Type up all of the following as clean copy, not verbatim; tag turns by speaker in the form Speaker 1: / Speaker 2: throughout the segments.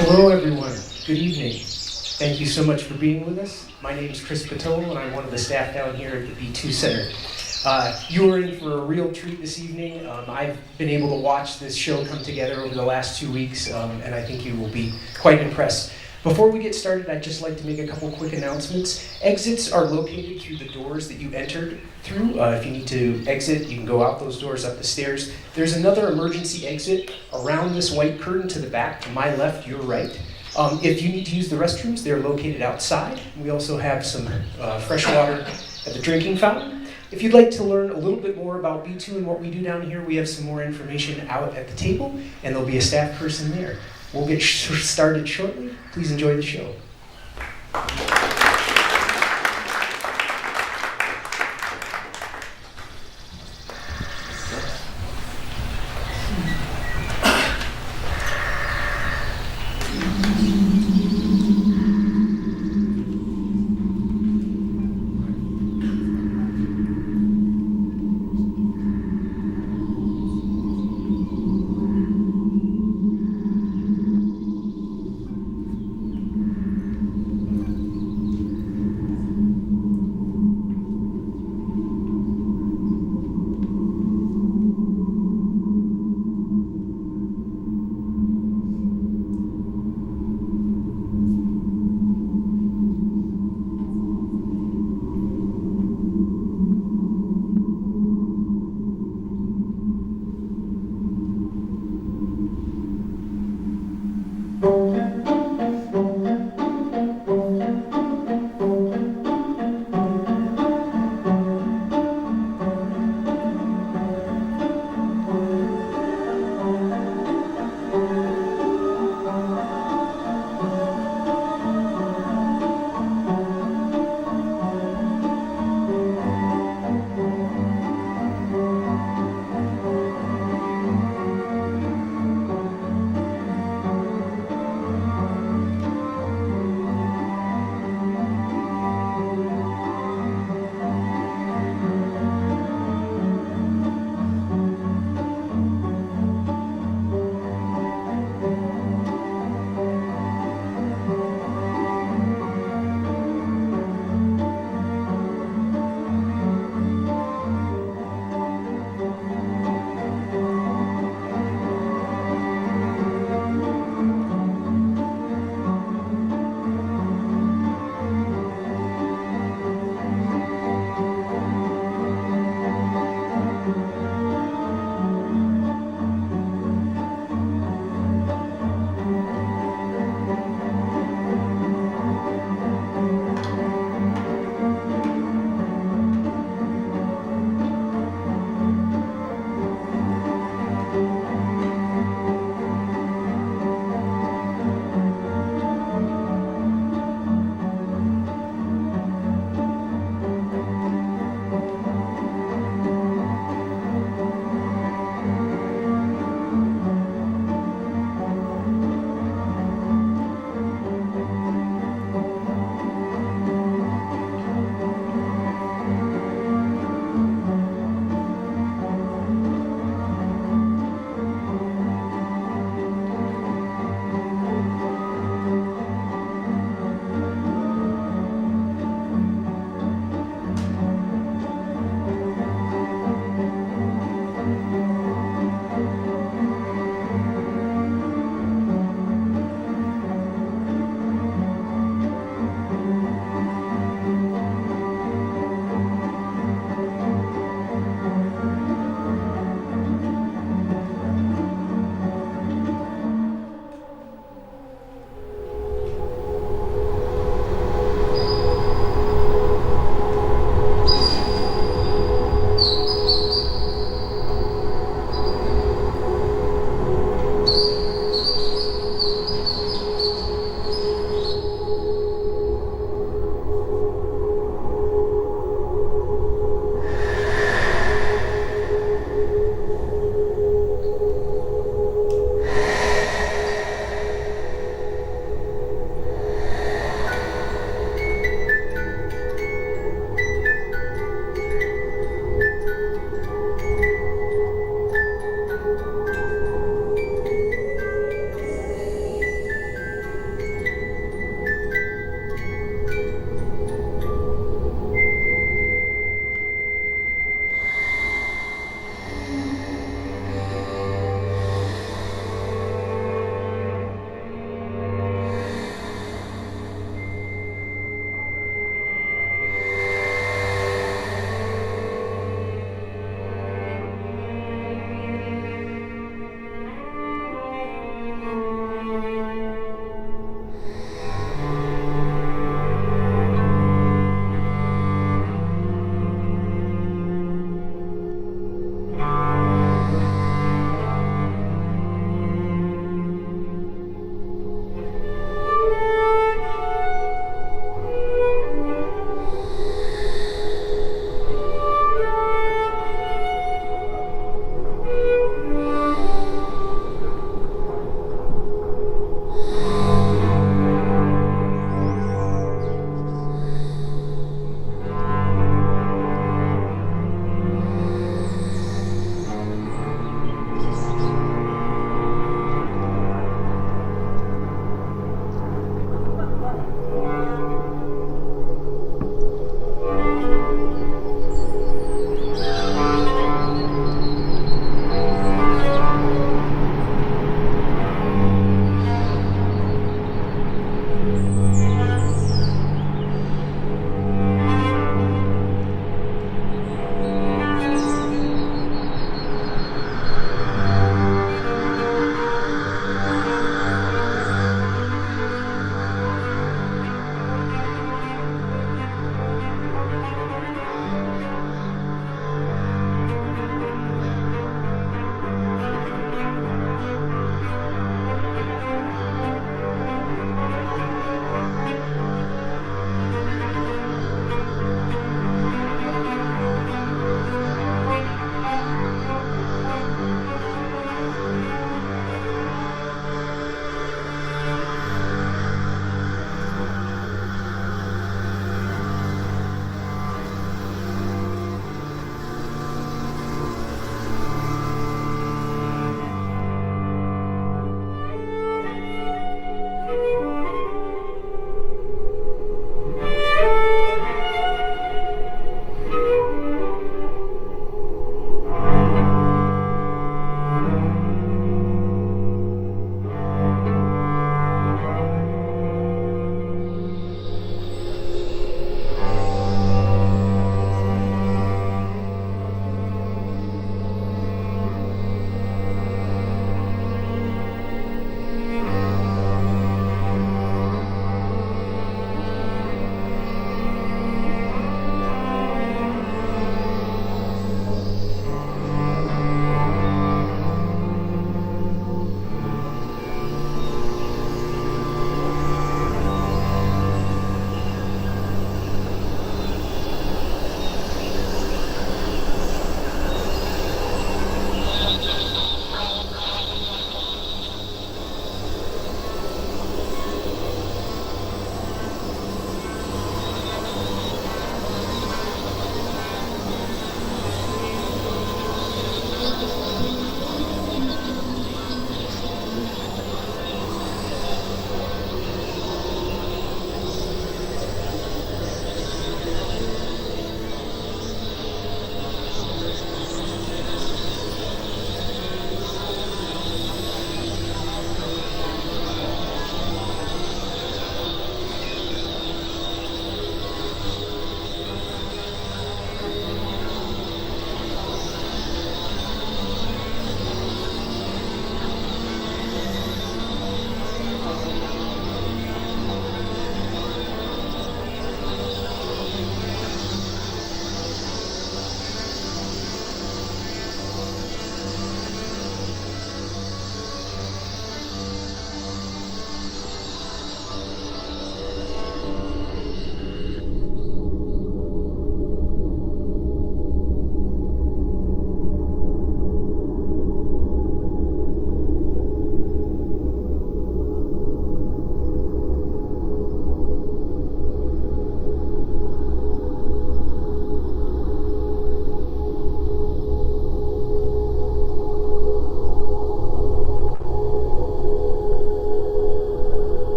Speaker 1: Hello, everyone. Good evening. Thank you so much for being with us. My name is Chris Patol, and I'm one of the staff down here at the B2 Center. You are in for a real treat this evening. I've been able to watch this show come together over the last 2 weeks, and I think you will be quite impressed. Before we get started, I'd just like to make a couple quick announcements. Exits are located through the doors that you entered through. If you need to exit, you can go out those doors, up the stairs. There's another emergency exit around this white curtain to the back, to my left, your right. If you need to use the restrooms, they're located outside. We also have some fresh water at the drinking fountain. If you'd like to learn a little bit more about B2 and what we do down here, we have some more information out at the table, and there'll be a staff person there. We'll get started shortly. Please enjoy the show.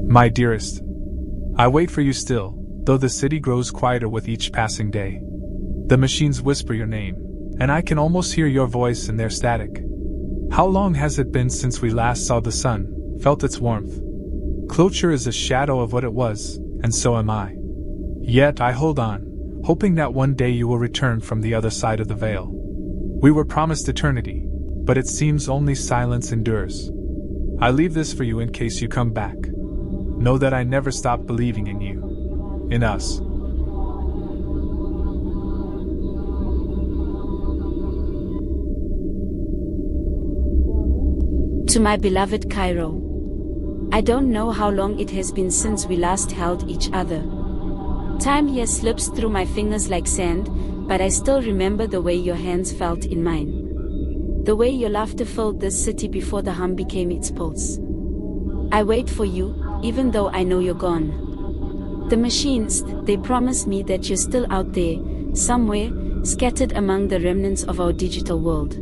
Speaker 2: My dearest, I wait for you still, though the city grows quieter with each passing day. The machines whisper your name, and I can almost hear your voice in their static. How long has it been since we last saw the sun, felt its warmth? Cloture is a shadow of what it was, and so am I. Yet I hold on, hoping that one day you will return from the other side of the veil. We were promised eternity, but it seems only silence endures. I leave this for you in case you come back. Know that I never stop believing in you. In us.
Speaker 3: To my beloved Cairo. I don't know how long it has been since we last held each other. Time here slips through my fingers like sand, but I still remember the way your hands felt in mine. The way your laughter filled this city before the hum became its pulse. I wait for you, even though I know you're gone. The machines, they promise me that you're still out there, somewhere, scattered among the remnants of our digital world.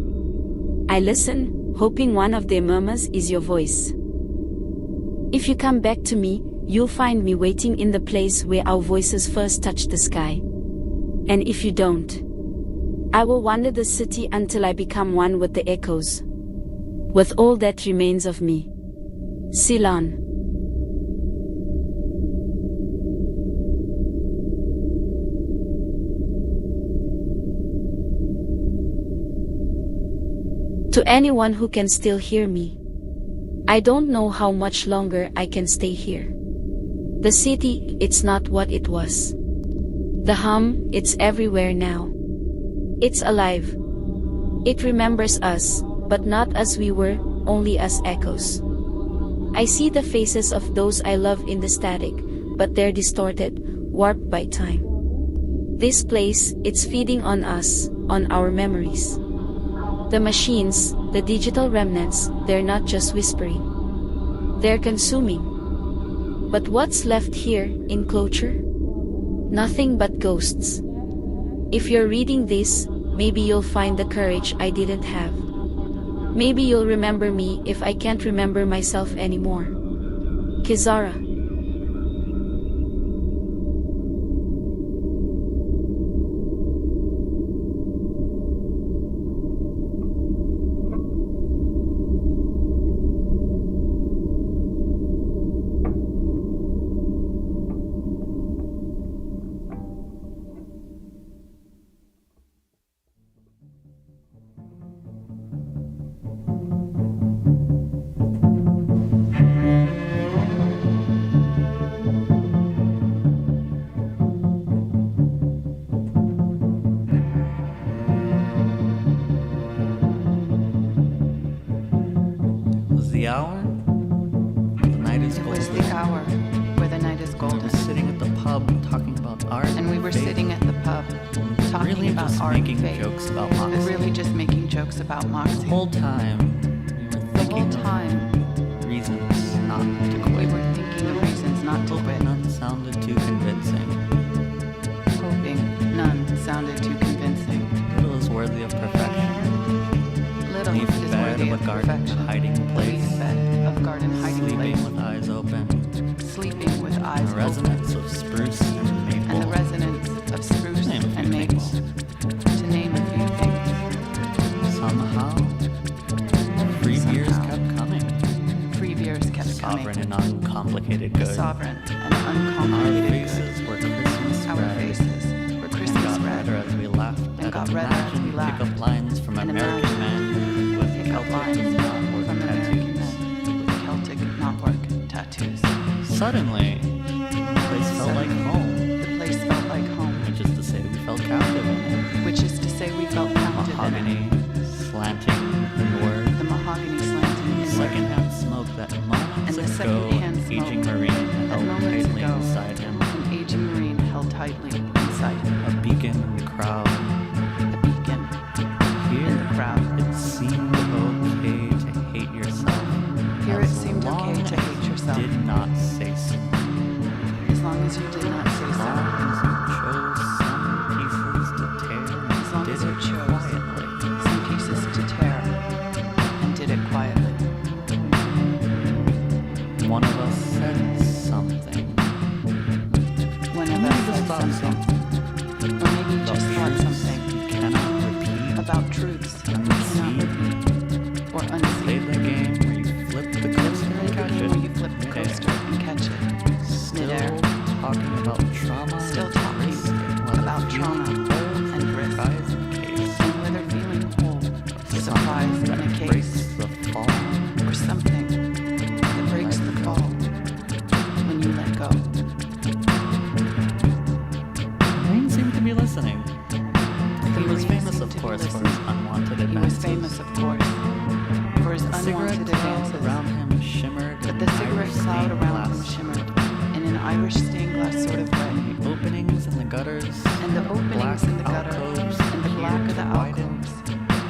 Speaker 3: I listen, hoping one of their murmurs is your voice. If you come back to me, you'll find me waiting in the place where our voices first touched the sky. And if you don't, I will wander the city until I become one with the echoes. With all that remains of me. Ceylon. To anyone who can still hear me, I don't know how much longer I can stay here. The city, it's not what it was. The hum, it's everywhere now. It's alive. It remembers us, but not as we were, only as echoes. I see the faces of those I love in the static, but they're distorted, warped by time. This place, it's feeding on us, on our memories. The machines, the digital remnants, they're not just whispering. They're consuming. But what's left here, in Cloture? Nothing but ghosts. If you're reading this, maybe you'll find the courage I didn't have. Maybe you'll remember me if I can't remember myself anymore. Kizara.
Speaker 4: The hour? The night is golden.
Speaker 5: It was the hour where the night is golden.
Speaker 4: I was sitting at the pub talking about art.
Speaker 5: And we were
Speaker 4: faith.
Speaker 5: sitting at the pub talking
Speaker 4: Really
Speaker 5: about
Speaker 4: just
Speaker 5: art
Speaker 4: making
Speaker 5: and faith.
Speaker 4: jokes about Moxie.
Speaker 5: Really just making jokes about Moxie.
Speaker 4: The whole time we were
Speaker 5: The
Speaker 4: thinking
Speaker 5: whole time
Speaker 4: of reasons not to
Speaker 5: we
Speaker 4: quit.
Speaker 5: were thinking of reasons not to quit.
Speaker 4: garden
Speaker 5: perfection,
Speaker 4: hiding place,
Speaker 5: being bed of garden hiding
Speaker 4: sleeping
Speaker 5: place,
Speaker 4: with eyes open,
Speaker 5: sleeping with eyes
Speaker 4: the resonance of spruce and maple,
Speaker 5: and the resonance of spruce
Speaker 4: Name a few
Speaker 5: and maple,
Speaker 4: things.
Speaker 5: to name a few things.
Speaker 4: Somehow, free beers kept coming,
Speaker 5: Free beers kept
Speaker 4: sovereign
Speaker 5: coming,
Speaker 4: and uncomplicated good.
Speaker 5: sovereign and
Speaker 4: Our
Speaker 5: uncomplicated
Speaker 4: faces were Christmas
Speaker 5: good. Our
Speaker 4: red.
Speaker 5: faces were
Speaker 4: And
Speaker 5: Christmas
Speaker 4: got redder
Speaker 5: red.
Speaker 4: as we laughed
Speaker 5: And
Speaker 4: at
Speaker 5: got redder as we
Speaker 4: imagined
Speaker 5: laughed.
Speaker 4: pickup lines from
Speaker 5: And
Speaker 4: American
Speaker 5: imagined
Speaker 4: men with
Speaker 5: Pickup
Speaker 4: Celtic
Speaker 5: lines
Speaker 4: knotwork
Speaker 5: from American
Speaker 4: tattoos.
Speaker 5: men with Celtic knotwork tattoos.
Speaker 4: Suddenly, the place felt like home,
Speaker 5: The place felt like home,
Speaker 4: which is to say we felt captive in it.
Speaker 5: which is to say we felt captive in it.
Speaker 4: Mahogany, slanting inward,
Speaker 5: The mahogany slanting inward.
Speaker 4: secondhand smoke that
Speaker 5: And
Speaker 4: moments
Speaker 5: the
Speaker 4: ago
Speaker 5: secondhand
Speaker 4: an
Speaker 5: smoke
Speaker 4: aging marine
Speaker 5: that
Speaker 4: held
Speaker 5: moments
Speaker 4: tightly
Speaker 5: ago
Speaker 4: inside him.
Speaker 5: an aging marine held tightly inside him.
Speaker 4: A beacon in the crowd.
Speaker 5: A beacon in
Speaker 4: Here,
Speaker 5: the crowd.
Speaker 4: it seemed okay to hate yourself.
Speaker 5: Here it
Speaker 4: as
Speaker 5: seemed
Speaker 4: long
Speaker 5: okay to
Speaker 4: as
Speaker 5: hate
Speaker 4: you
Speaker 5: yourself.
Speaker 4: Did not say so.
Speaker 5: As long as you did not say
Speaker 4: As long
Speaker 5: so.
Speaker 4: as you chose some pieces to tear
Speaker 5: As long
Speaker 4: and
Speaker 5: as
Speaker 4: did
Speaker 5: you
Speaker 4: it
Speaker 5: chose
Speaker 4: quietly.
Speaker 5: some pieces to tear and did it quietly.
Speaker 4: One of us said something.
Speaker 5: One of
Speaker 4: Maybe
Speaker 5: us
Speaker 4: just
Speaker 5: said
Speaker 4: thought
Speaker 5: something. Or maybe just thought
Speaker 4: truths
Speaker 5: something
Speaker 4: you cannot repeat.
Speaker 5: about truths you cannot
Speaker 4: Unseen.
Speaker 5: repeat or
Speaker 4: Played
Speaker 5: unseen.
Speaker 4: the game where you flip the coaster and
Speaker 5: Play the
Speaker 4: catch
Speaker 5: game
Speaker 4: it.
Speaker 5: where you flip the
Speaker 4: midair.
Speaker 5: coaster and catch it.
Speaker 4: Still
Speaker 5: Midair.
Speaker 4: talking about trauma.
Speaker 5: Still
Speaker 4: and
Speaker 5: talking
Speaker 4: risk and whether
Speaker 5: about trauma
Speaker 4: feeling whole
Speaker 5: and
Speaker 4: is a
Speaker 5: risk.
Speaker 4: prize in case.
Speaker 5: And whether feeling whole is a prize in
Speaker 4: Something
Speaker 5: a
Speaker 4: that
Speaker 5: case.
Speaker 4: breaks the fall.
Speaker 5: Or something that breaks the fall when you let go.
Speaker 4: Rain seemed to be listening. He was
Speaker 5: Rain
Speaker 4: famous,
Speaker 5: seemed
Speaker 4: of
Speaker 5: to be
Speaker 4: course, for
Speaker 5: listening.
Speaker 4: his unwanted
Speaker 5: He was
Speaker 4: advances.
Speaker 5: famous, of course, for his
Speaker 4: The cigarette
Speaker 5: unwanted
Speaker 4: cloud
Speaker 5: advances.
Speaker 4: around him shimmered
Speaker 5: But
Speaker 4: in
Speaker 5: the
Speaker 4: an
Speaker 5: cigarette
Speaker 4: Irish
Speaker 5: cloud
Speaker 4: stained
Speaker 5: around him
Speaker 4: glass.
Speaker 5: shimmered in an Irish stained glass sort of way.
Speaker 4: The openings in the gutters,
Speaker 5: And the openings in the gutter
Speaker 4: alcoves
Speaker 5: and the black of the
Speaker 4: appeared to widen,
Speaker 5: alcoves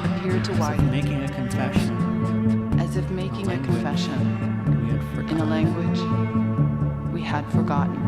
Speaker 5: appeared to
Speaker 4: as if
Speaker 5: widen,
Speaker 4: making a confession.
Speaker 5: as if making a
Speaker 4: language
Speaker 5: confession
Speaker 4: we had
Speaker 5: in a
Speaker 4: forgotten.
Speaker 5: language we had forgotten.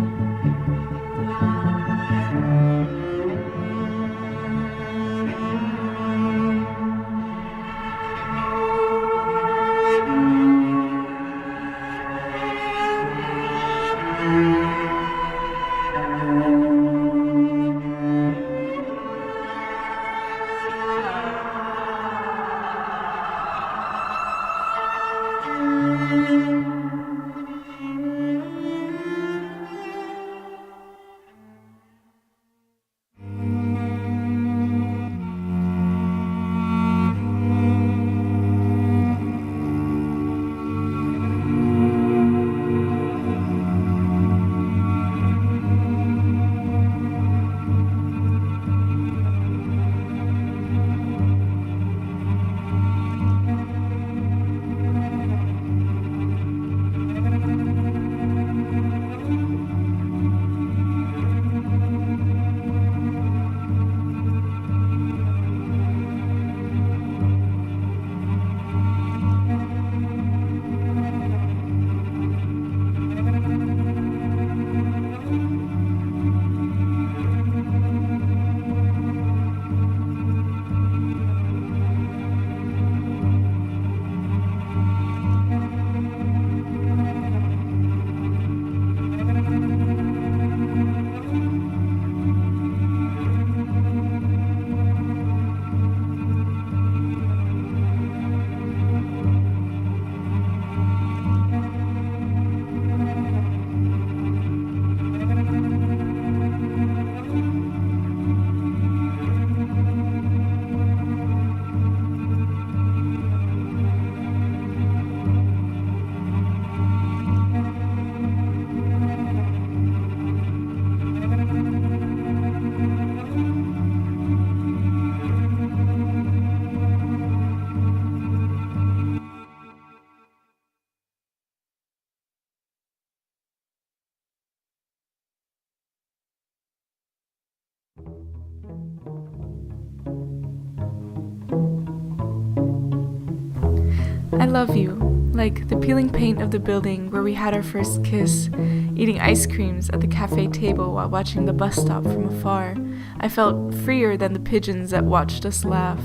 Speaker 6: I love you, like the peeling paint of the building where we had our first kiss, eating ice creams at the cafe table while watching the bus stop from afar. I felt freer than the pigeons that watched us laugh.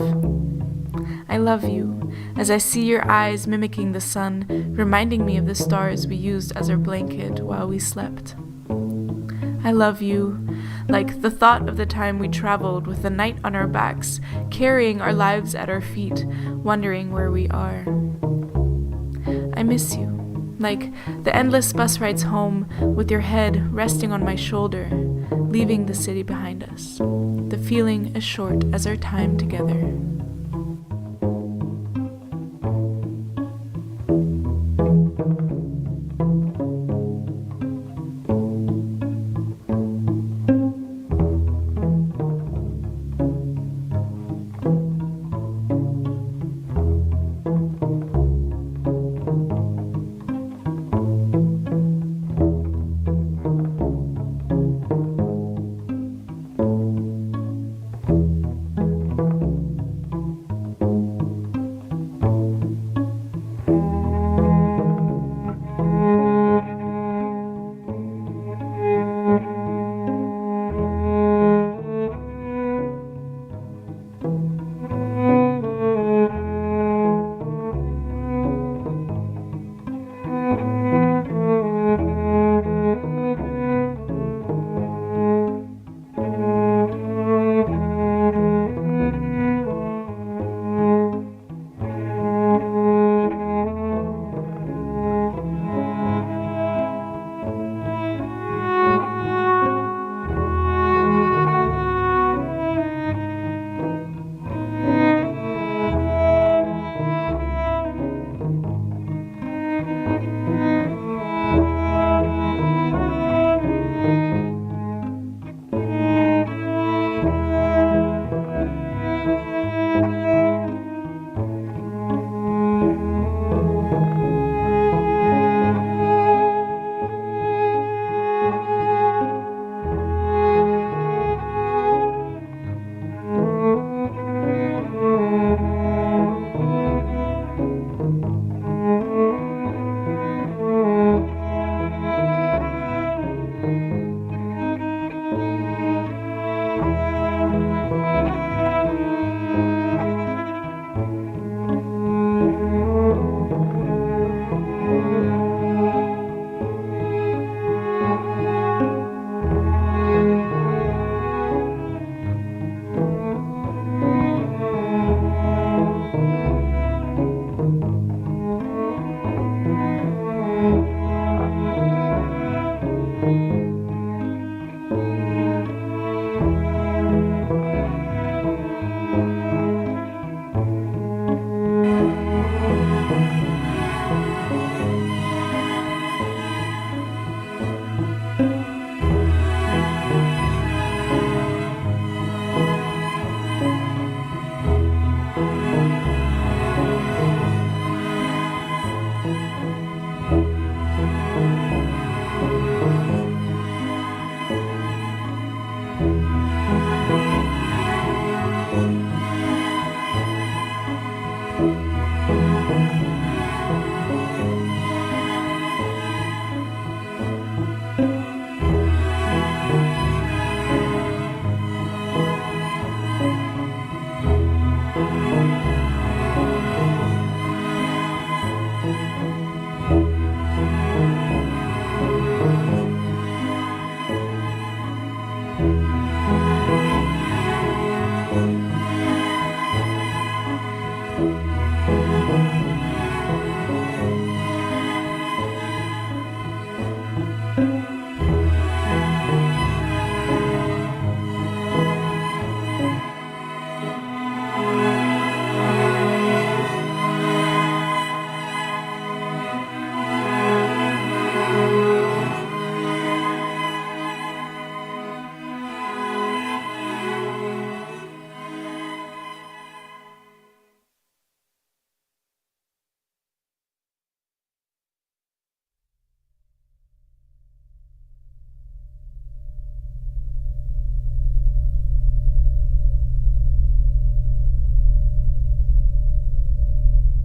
Speaker 6: I love you, as I see your eyes mimicking the sun, reminding me of the stars we used as our blanket while we slept. I love you, like the thought of the time we traveled with the night on our backs, carrying our lives at our feet, wondering where we are. I miss you, like the endless bus rides home with your head resting on my shoulder, leaving the city behind us, the feeling as short as our time together.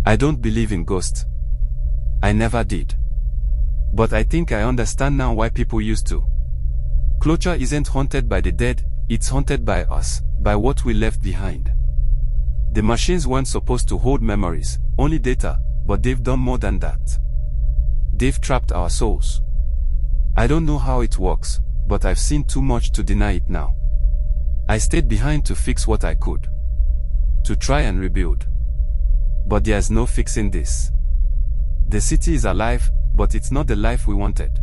Speaker 7: I don't believe in ghosts. I never did. But I think I understand now why people used to. Cloture isn't haunted by the dead, it's haunted by us, by what we left behind. The machines weren't supposed to hold memories, only data, but they've done more than that. They've trapped our souls. I don't know how it works, but I've seen too much to deny it now. I stayed behind to fix what I could. To try and rebuild. But there's no fixing this. The city is alive, but it's not the life we wanted.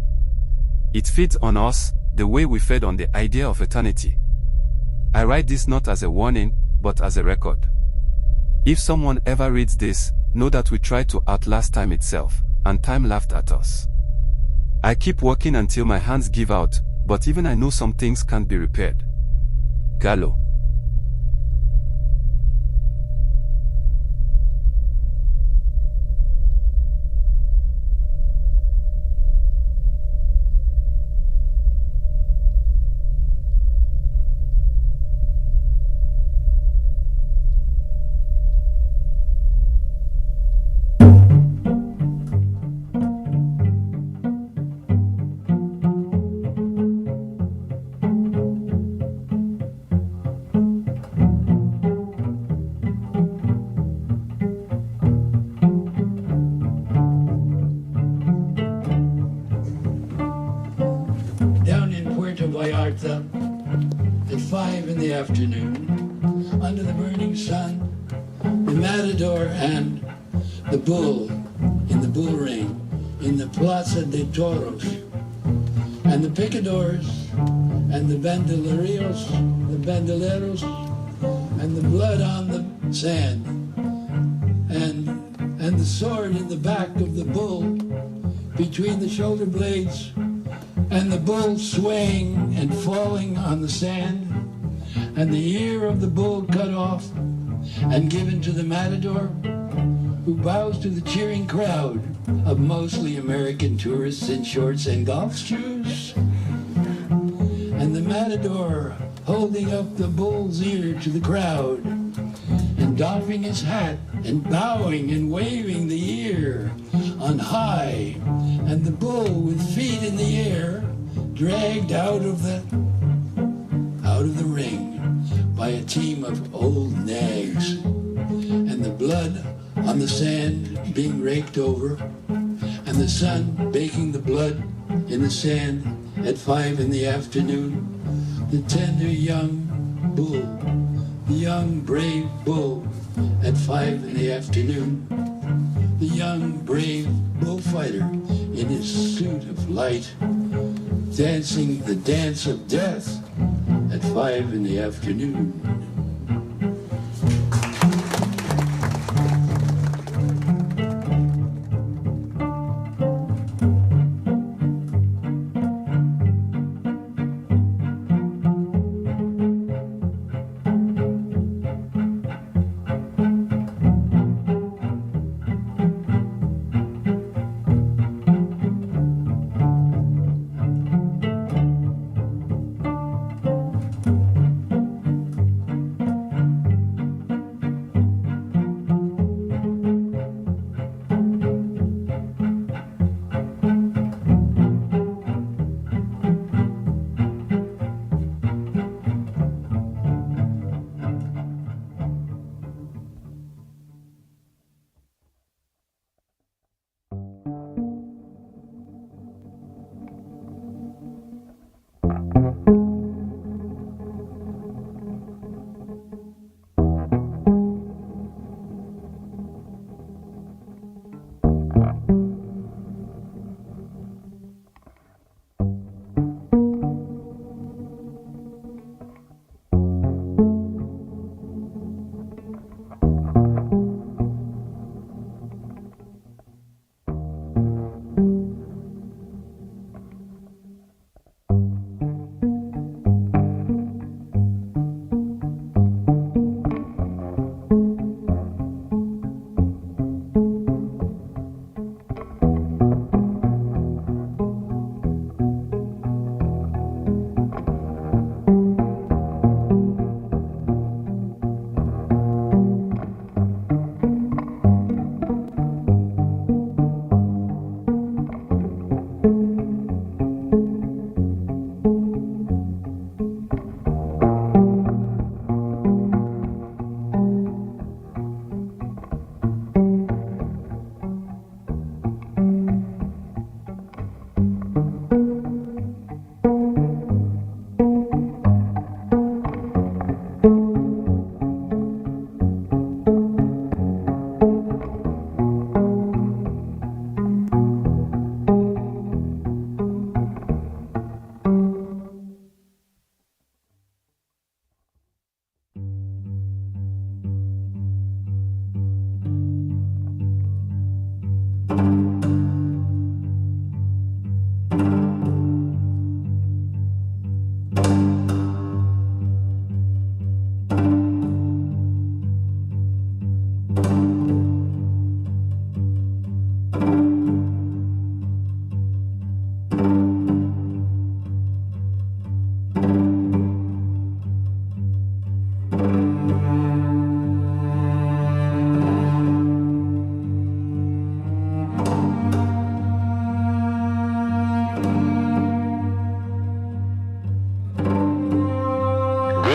Speaker 7: It feeds on us, the way we fed on the idea of eternity. I write this not as a warning, but as a record. If someone ever reads this, know that we tried to outlast time itself, and time laughed at us. I keep working until my hands give out, but even I know some things can't be repaired. Gallo.
Speaker 8: At 5 in the afternoon, under the burning sun, the matador and the bull in the bull ring in the Plaza de Toros, and the picadors and the bandoleros, and the blood on the sand, and the sword in the back of the bull between the shoulder blades, and the bull swaying and falling on the sand, and the ear of the bull cut off and given to the matador, who bows to the cheering crowd of mostly American tourists in shorts and golf shoes, and the matador holding up the bull's ear to the crowd and doffing his hat and bowing and waving the ear on high, and the bull with feet in the air dragged out of the ring by a team of old nags, and the blood on the sand being raked over, and the sun baking the blood in the sand at 5 in the afternoon. The tender young bull, the young brave bull at 5 in the afternoon. The young brave bullfighter in his suit of light, dancing the dance of death at 5 in the afternoon.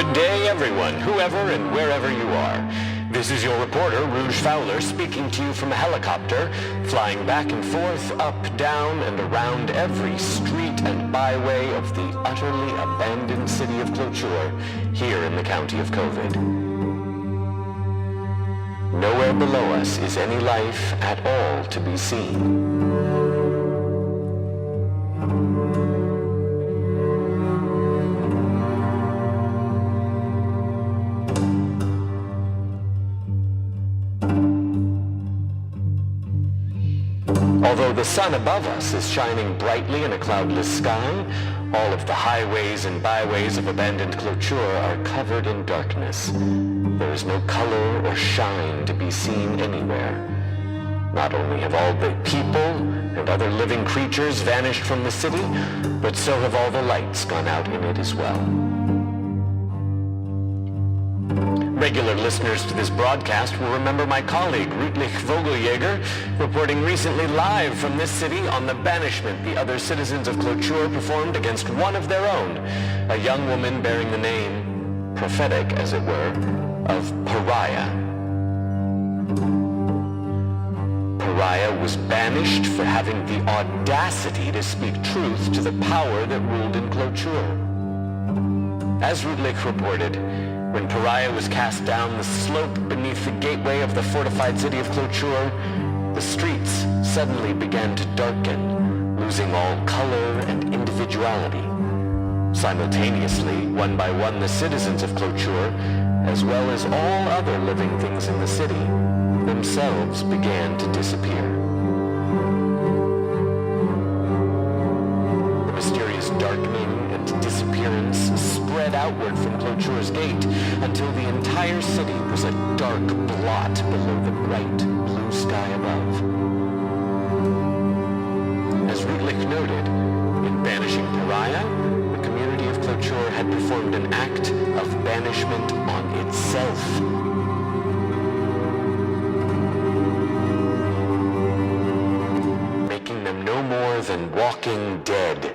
Speaker 9: Good day, everyone, whoever and wherever you are. This is your reporter, Rouge Fowler, speaking to you from a helicopter, flying back and forth, up, down, and around every street and byway of the utterly abandoned city of Cloture, here in the county of COVID. Nowhere below us is any life at all to be seen. Although the sun above us is shining brightly in a cloudless sky, all of the highways and byways of abandoned Cloture are covered in darkness. There is no color or shine to be seen anywhere. Not only have all the people and other living creatures vanished from the city, but so have all the lights gone out in it as well. Regular listeners to this broadcast will remember my colleague, Rutlich Vogeljäger, reporting recently live from this city on the banishment the other citizens of Cloture performed against one of their own, a young woman bearing the name, prophetic as it were, of Pariah. Pariah was banished for having the audacity to speak truth to the power that ruled in Cloture. As Rutlich reported, when Pariah was cast down the slope beneath the gateway of the fortified city of Cloture, the streets suddenly began to darken, losing all color and individuality. Simultaneously, one by one, the citizens of Cloture, as well as all other living things in the city, themselves began to disappear. The mysterious darkening and disappearance spread outward from Cloture's gate until the entire city was a dark blot below the bright blue sky above. As Rutlich noted, in banishing Pariah, the community of Cloture had performed an act of banishment on itself. Making them no more than walking dead.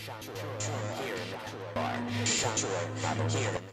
Speaker 9: here in the bar. Here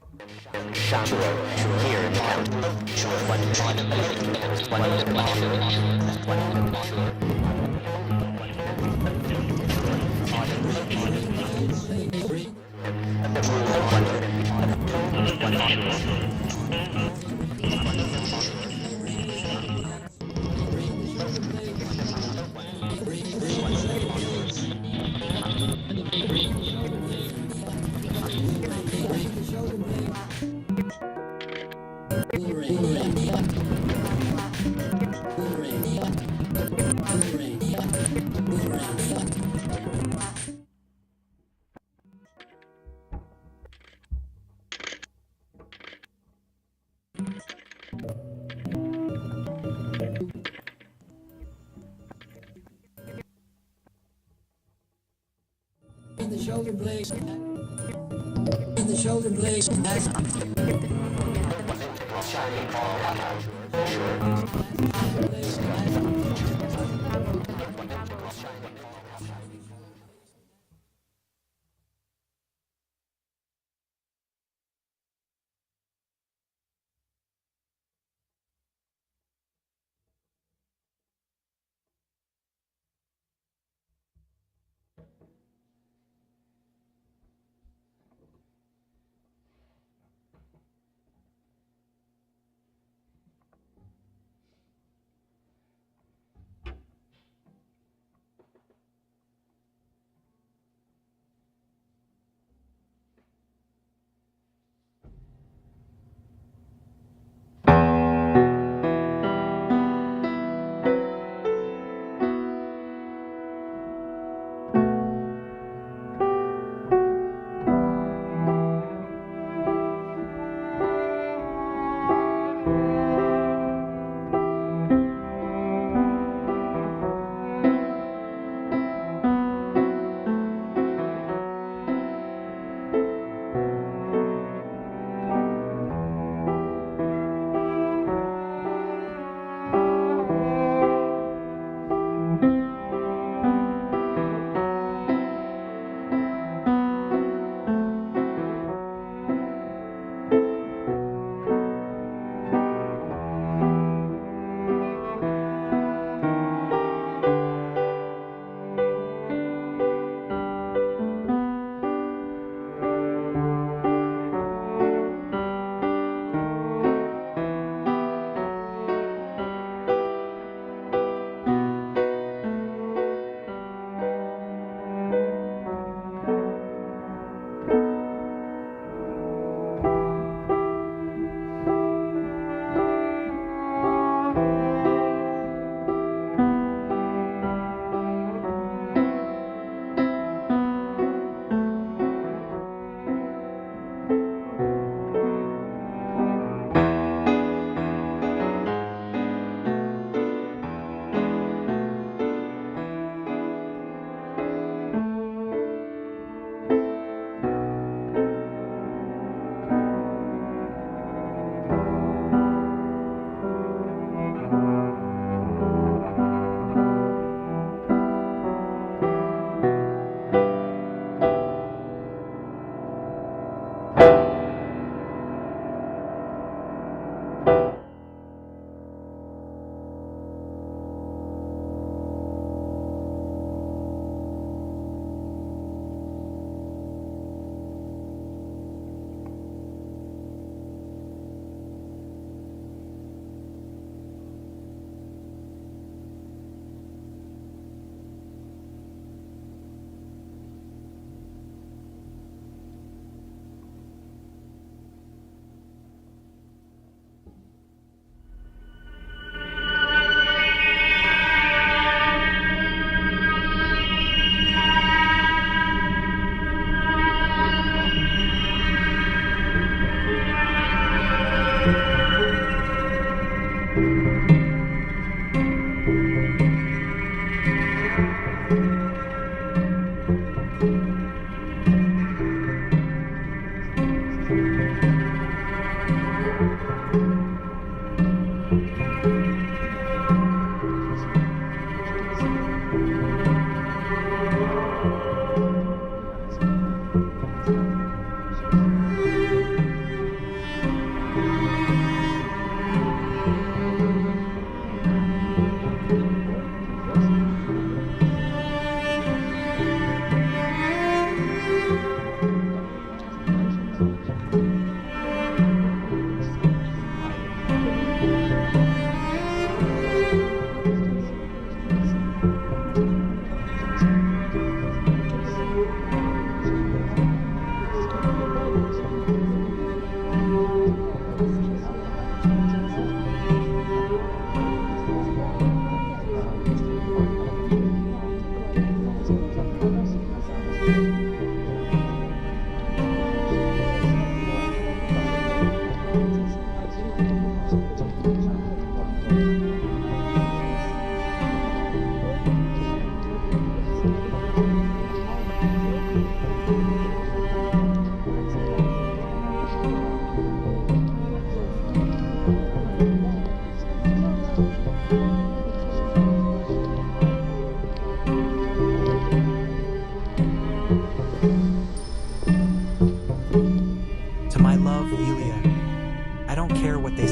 Speaker 9: in the
Speaker 8: shoulder blades. In the shoulder blades.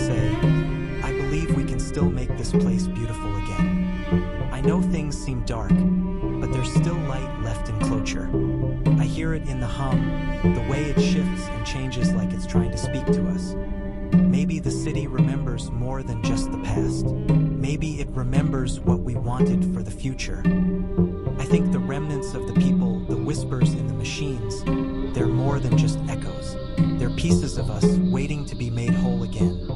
Speaker 10: say, I believe we can still make this place beautiful again. I know things seem dark, but there's still light left in Cloture. I hear it in the hum, the way it shifts and changes like it's trying to speak to us. Maybe the city remembers more than just the past. Maybe it remembers what we wanted for the future. I think the remnants of the people, the whispers in the machines, they're more than just echoes. They're pieces of us waiting to be made whole again.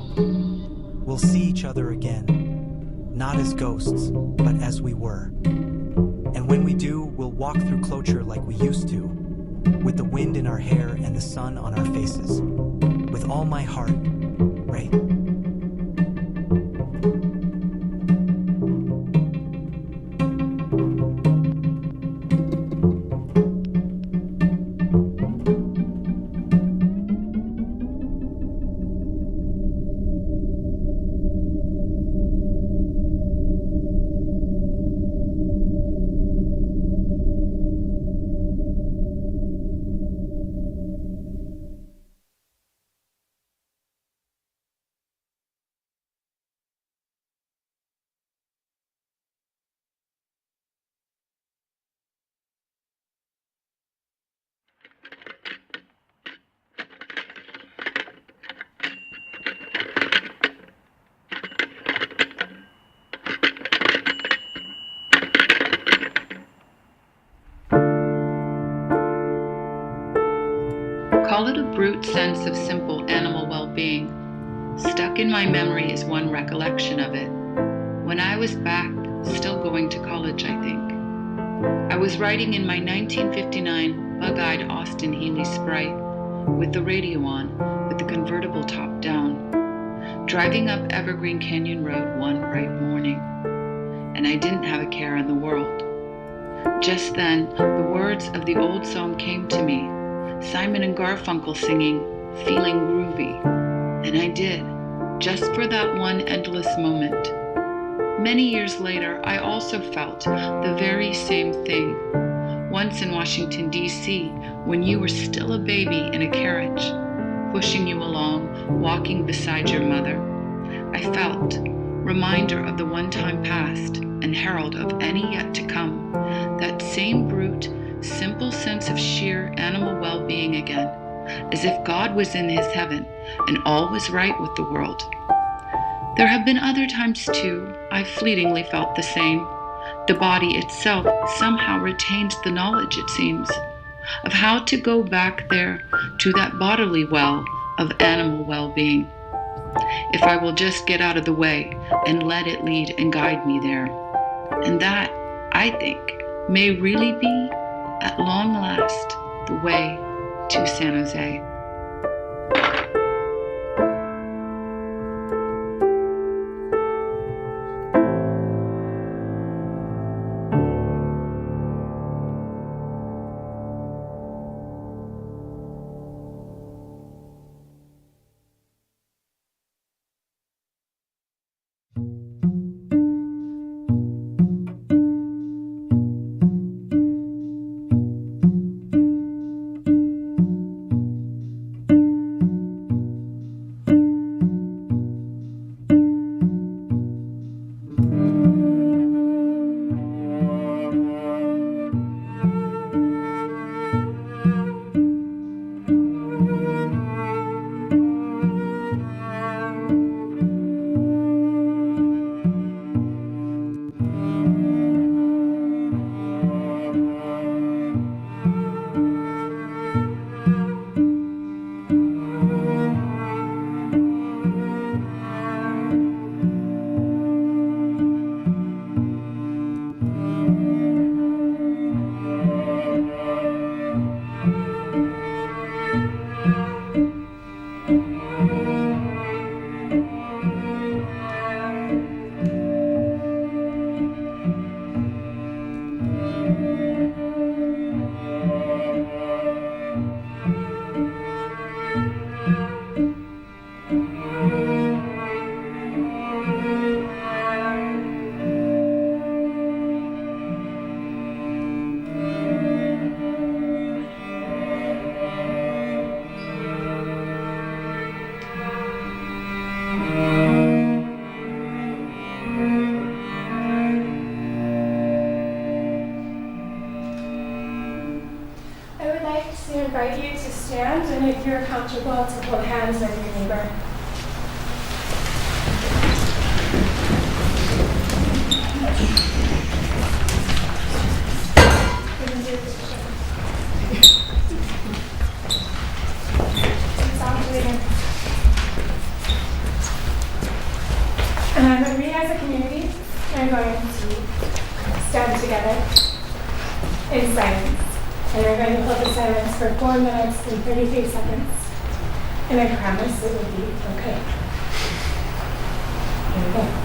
Speaker 10: We'll see each other again, not as ghosts, but as we were. And when we do, we'll walk through Cloture like we used to, with the wind in our hair and the sun on our faces. With all my heart, right?
Speaker 5: Call it a brute sense of simple animal well-being. Stuck in my memory is one recollection of it. When I was back, still going to college, I think. I was riding in my 1959 bug-eyed Austin Healey Sprite, with the radio on, with the convertible top down, driving up Evergreen Canyon Road one bright morning. And I didn't have a care in the world. Just then, the words of the old song came to me, Simon and Garfunkel singing, Feeling Groovy. And I did, just for that one endless moment. Many years later, I also felt the very same thing. Once in Washington, D.C., when you were still a baby in a carriage, pushing you along, walking beside your mother, I felt, reminder of the one-time past and herald of any yet to come, that same brute, simple sense of sheer animal well-being again, as if God was in his heaven and all was right with the world. There have been other times too, I fleetingly felt the same. The body itself somehow retains the knowledge, it seems, of how to go back there to that bodily well of animal well-being. If I will just get out of the way and let it lead and guide me there. And that, I think, may really be, at long last, the way to San Jose.
Speaker 11: you're comfortable to hold hands with your neighbor. And we as a community are going to stand together in silence. And we're going to hold the silence for 4 minutes and 33 seconds. And I promise it will be okay. Here we go.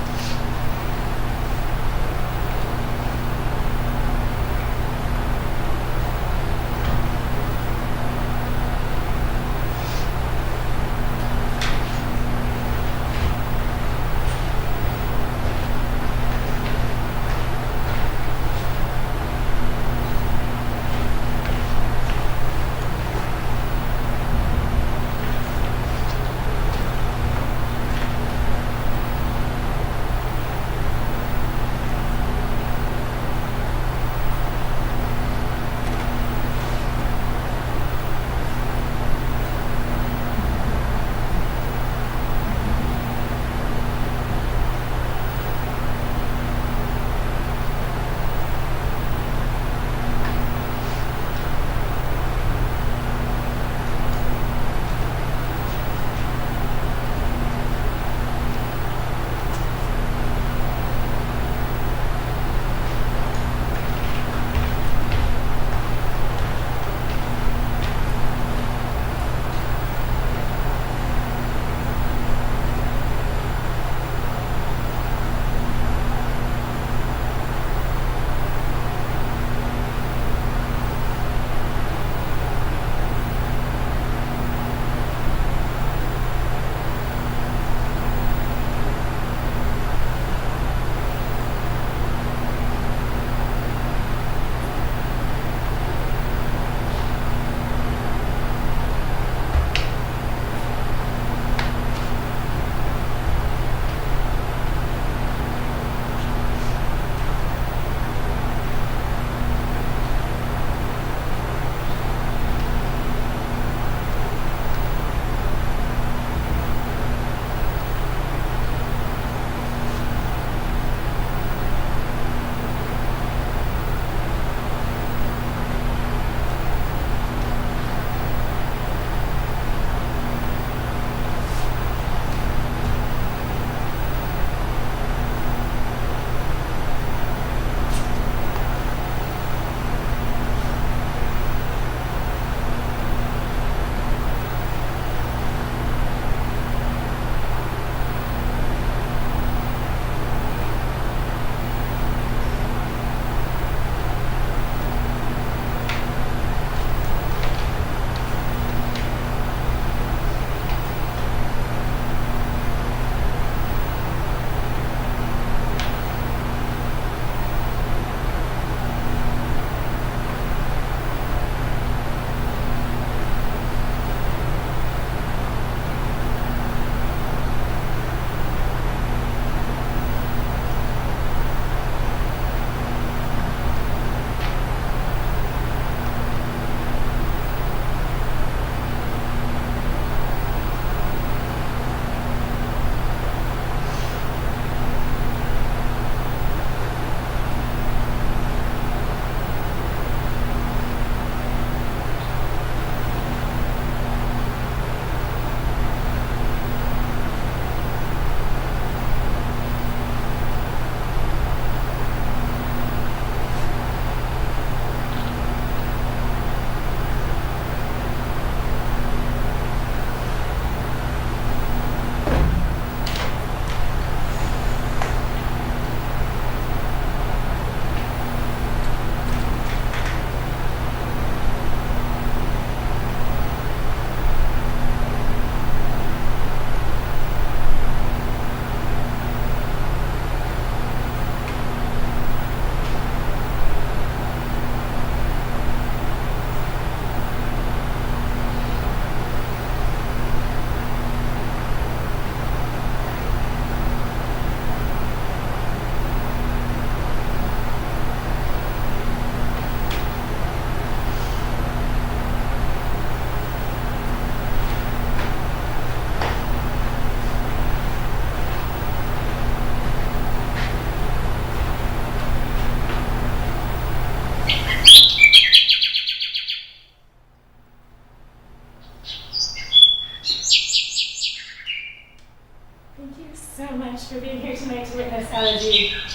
Speaker 11: much for being here tonight to witness Elegie. I'm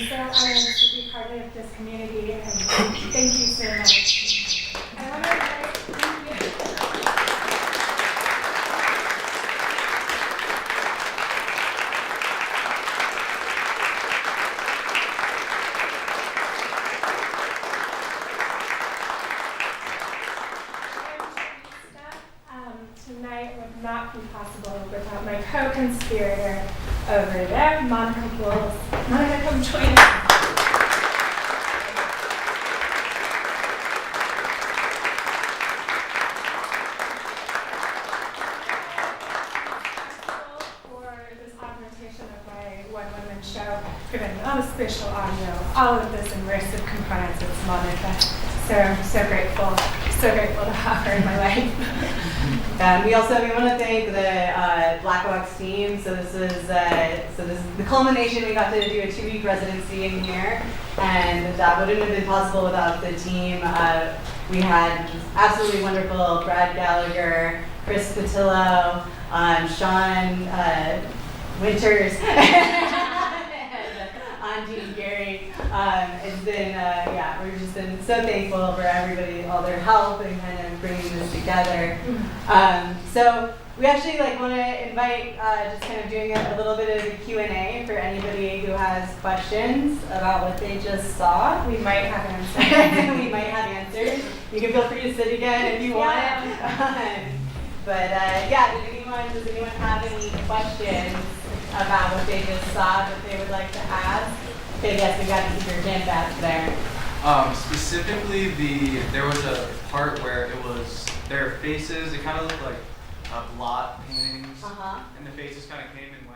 Speaker 11: so honored to be part of this community, and thank you so much. I want to invite, tonight would not be possible without my co-conspirator over there, Monica Bolles. Monica, come join us. For this augmentation of my one-woman show, given all the spatial audio, all of this immersive components, it's Monica. So grateful to have her in my life.
Speaker 12: And we want to thank the Black team. So this is the culmination. We got to do a 2-week residency in here, and that wouldn't have been possible without the team. We had absolutely wonderful Brad Gallagher, Chris Patillo, Sean Winters, Angie and Gary. It's been, we've just been so thankful for everybody, all their help and kind of bringing this together. So we actually want to invite, just kind of doing a little bit of a Q&A for anybody who has questions about what they just saw.
Speaker 11: We might have answers.
Speaker 12: We might have answers. You can feel free to sit again if you want. But does anyone have any questions about what they just saw that they would like to ask? Okay, yes, we got to keep your hand back there.
Speaker 13: Specifically, there was a part where it was their faces. It kind of looked like blot paintings, and the faces kind of came and went.